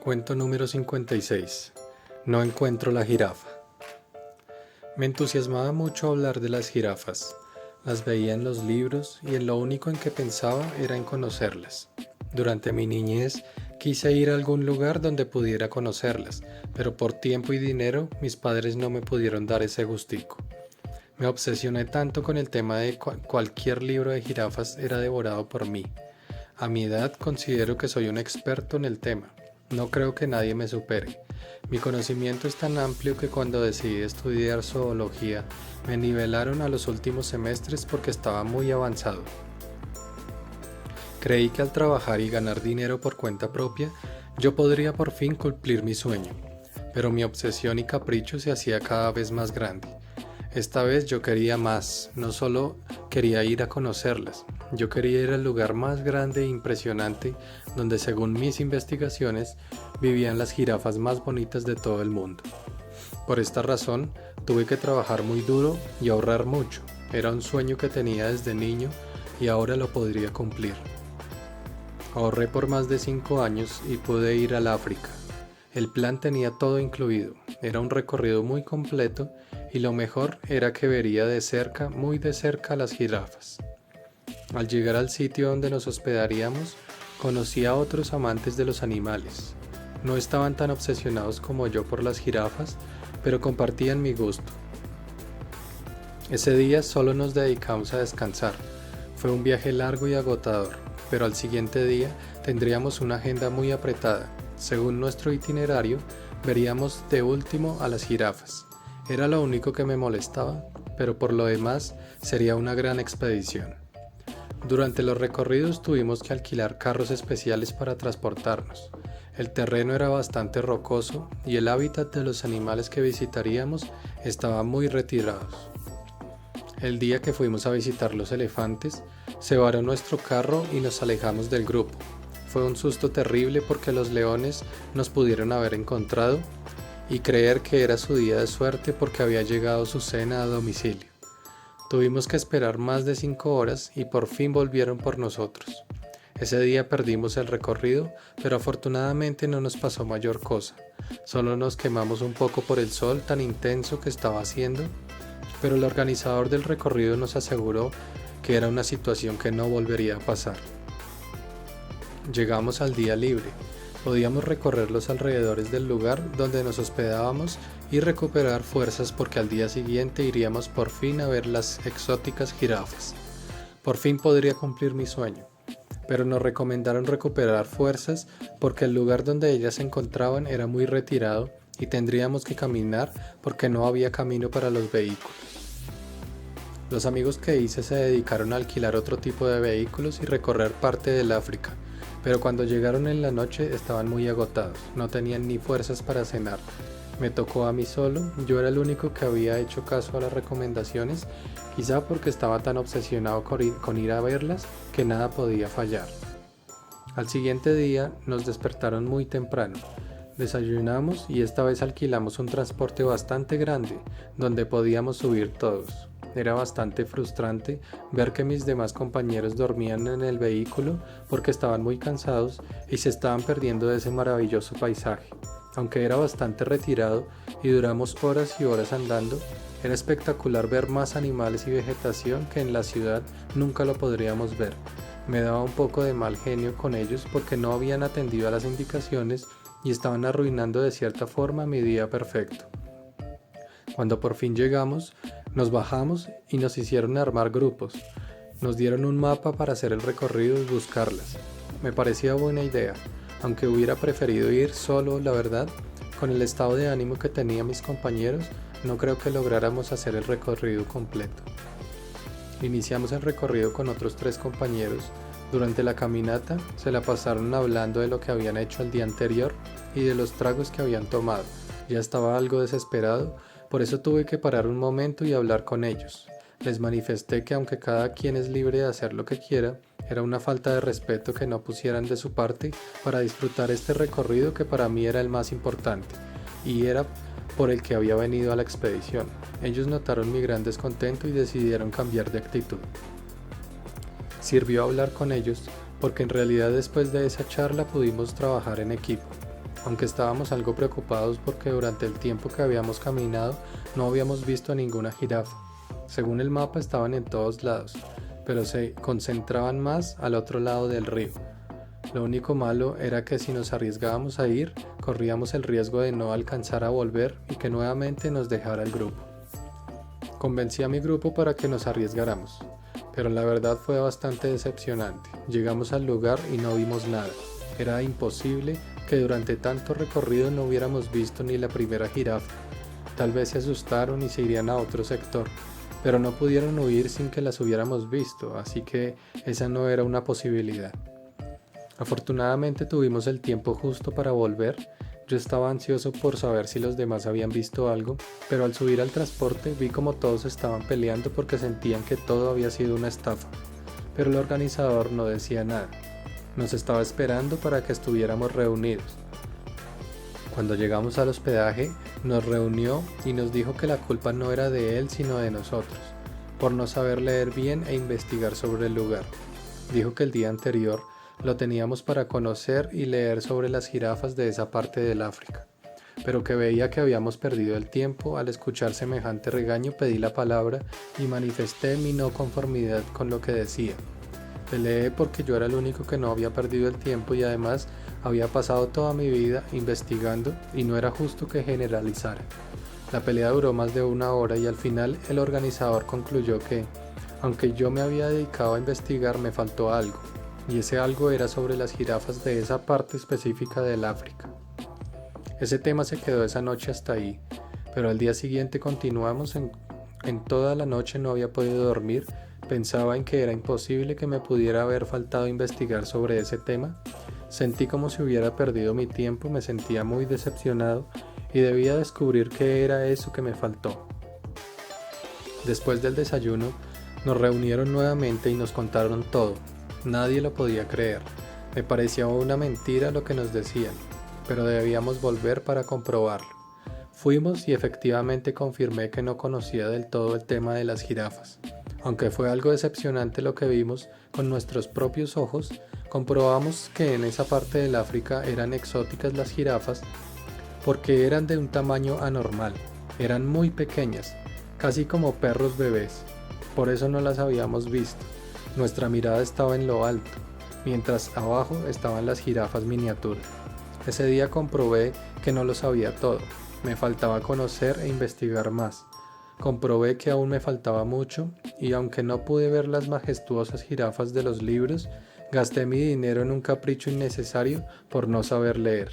Cuento número 56. No encuentro la jirafa. Me entusiasmaba mucho hablar de las jirafas. Las veía en los libros y en lo único en que pensaba era en conocerlas. Durante mi niñez quise ir a algún lugar donde pudiera conocerlas, pero por tiempo y dinero mis padres no me pudieron dar ese gustico. Me obsesioné tanto con el tema de cualquier libro de jirafas era devorado por mí. A mi edad considero que soy un experto en el tema. No creo que nadie me supere. Mi conocimiento es tan amplio que cuando decidí estudiar zoología me nivelaron a los últimos semestres porque estaba muy avanzado. Creí que al trabajar y ganar dinero por cuenta propia, yo podría por fin cumplir mi sueño, pero mi obsesión y capricho se hacía cada vez más grande. Esta vez yo quería más, no solo quería ir a conocerlas, yo quería ir al lugar más grande e impresionante donde según mis investigaciones vivían las jirafas más bonitas de todo el mundo. Por esta razón tuve que trabajar muy duro y ahorrar mucho, era un sueño que tenía desde niño y ahora lo podría cumplir. Ahorré por más de 5 años y pude ir al África. El plan tenía todo incluido, era un recorrido muy completo y lo mejor era que vería de cerca, muy de cerca, las jirafas. Al llegar al sitio donde nos hospedaríamos, conocí a otros amantes de los animales. No estaban tan obsesionados como yo por las jirafas, pero compartían mi gusto. Ese día solo nos dedicamos a descansar. Fue un viaje largo y agotador, pero al siguiente día tendríamos una agenda muy apretada. Según nuestro itinerario, veríamos de último a las jirafas. Era lo único que me molestaba, pero por lo demás sería una gran expedición. Durante los recorridos tuvimos que alquilar carros especiales para transportarnos. El terreno era bastante rocoso y el hábitat de los animales que visitaríamos estaba muy retirados. El día que fuimos a visitar los elefantes, se varó nuestro carro y nos alejamos del grupo. Fue un susto terrible porque los leones nos pudieron haber encontrado y creer que era su día de suerte porque había llegado su cena a domicilio. Tuvimos que esperar más de 5 horas y por fin volvieron por nosotros. Ese día perdimos el recorrido, pero afortunadamente no nos pasó mayor cosa. Solo nos quemamos un poco por el sol tan intenso que estaba haciendo, pero el organizador del recorrido nos aseguró que era una situación que no volvería a pasar. Llegamos al día libre. Podíamos recorrer los alrededores del lugar donde nos hospedábamos y recuperar fuerzas porque al día siguiente iríamos por fin a ver las exóticas jirafas. Por fin podría cumplir mi sueño, pero nos recomendaron recuperar fuerzas porque el lugar donde ellas se encontraban era muy retirado y tendríamos que caminar porque no había camino para los vehículos. Los amigos que hice se dedicaron a alquilar otro tipo de vehículos y recorrer parte del África. Pero cuando llegaron en la noche estaban muy agotados, no tenían ni fuerzas para cenar. Me tocó a mí solo, yo era el único que había hecho caso a las recomendaciones, quizá porque estaba tan obsesionado con ir a verlas que nada podía fallar. Al siguiente día nos despertaron muy temprano, desayunamos y esta vez alquilamos un transporte bastante grande, donde podíamos subir todos. Era bastante frustrante ver que mis demás compañeros dormían en el vehículo porque estaban muy cansados y se estaban perdiendo de ese maravilloso paisaje. Aunque era bastante retirado y duramos horas y horas andando, era espectacular ver más animales y vegetación que en la ciudad nunca lo podríamos ver. Me daba un poco de mal genio con ellos porque no habían atendido a las indicaciones y estaban arruinando de cierta forma mi día perfecto. Cuando por fin llegamos, nos bajamos y nos hicieron armar grupos. Nos dieron un mapa para hacer el recorrido y buscarlas. Me parecía buena idea, aunque hubiera preferido ir solo, la verdad. Con el estado de ánimo que tenían mis compañeros, no creo que lográramos hacer el recorrido completo. Iniciamos el recorrido con otros 3 compañeros. Durante la caminata se la pasaron hablando de lo que habían hecho el día anterior y de los tragos que habían tomado. Ya estaba algo desesperado. Por eso tuve que parar un momento y hablar con ellos. Les manifesté que aunque cada quien es libre de hacer lo que quiera, era una falta de respeto que no pusieran de su parte para disfrutar este recorrido que para mí era el más importante, y era por el que había venido a la expedición. Ellos notaron mi gran descontento y decidieron cambiar de actitud. Sirvió hablar con ellos porque en realidad después de esa charla pudimos trabajar en equipo. aunque estábamos algo preocupados porque durante el tiempo que habíamos caminado no habíamos visto a ninguna jirafa. Según el mapa estaban en todos lados, pero se concentraban más al otro lado del río. Lo único malo era que si nos arriesgábamos a ir, corríamos el riesgo de no alcanzar a volver y que nuevamente nos dejara el grupo. Convencí a mi grupo para que nos arriesgáramos, pero la verdad fue bastante decepcionante. Llegamos al lugar y no vimos nada. Era imposible que durante tanto recorrido no hubiéramos visto ni la primera jirafa. Tal vez se asustaron y se irían a otro sector, pero no pudieron huir sin que las hubiéramos visto, así que esa no era una posibilidad. Afortunadamente tuvimos el tiempo justo para volver. Yo estaba ansioso por saber si los demás habían visto algo, pero al subir al transporte vi como todos estaban peleando porque sentían que todo había sido una estafa, pero el organizador no decía nada. Nos estaba esperando para que estuviéramos reunidos. Cuando llegamos al hospedaje, nos reunió y nos dijo que la culpa no era de él sino de nosotros, por no saber leer bien e investigar sobre el lugar. Dijo que el día anterior lo teníamos para conocer y leer sobre las jirafas de esa parte del África, pero que veía que habíamos perdido el tiempo. Al escuchar semejante regaño pedí la palabra y manifesté mi no conformidad con lo que decía. Peleé porque yo era el único que no había perdido el tiempo y además había pasado toda mi vida investigando y no era justo que generalizara. La pelea duró más de 1 hora y al final el organizador concluyó que, aunque yo me había dedicado a investigar, me faltó algo, y ese algo era sobre las jirafas de esa parte específica del África. Ese tema se quedó esa noche hasta ahí, pero al día siguiente continuamos. En toda la noche no había podido dormir. Pensaba en que era imposible que me pudiera haber faltado investigar sobre ese tema. Sentí como si hubiera perdido mi tiempo, me sentía muy decepcionado y debía descubrir qué era eso que me faltó. Después del desayuno, nos reunieron nuevamente y nos contaron todo. Nadie lo podía creer. Me parecía una mentira lo que nos decían, pero debíamos volver para comprobarlo. Fuimos y efectivamente confirmé que no conocía del todo el tema de las jirafas. Aunque fue algo decepcionante lo que vimos con nuestros propios ojos, comprobamos que en esa parte del África eran exóticas las jirafas porque eran de un tamaño anormal, eran muy pequeñas, casi como perros bebés. Por eso no las habíamos visto. Nuestra mirada estaba en lo alto, mientras abajo estaban las jirafas miniaturas. Ese día comprobé que no lo sabía todo, me faltaba conocer e investigar más. Comprobé que aún me faltaba mucho y aunque no pude ver las majestuosas jirafas de los libros, gasté mi dinero en un capricho innecesario por no saber leer.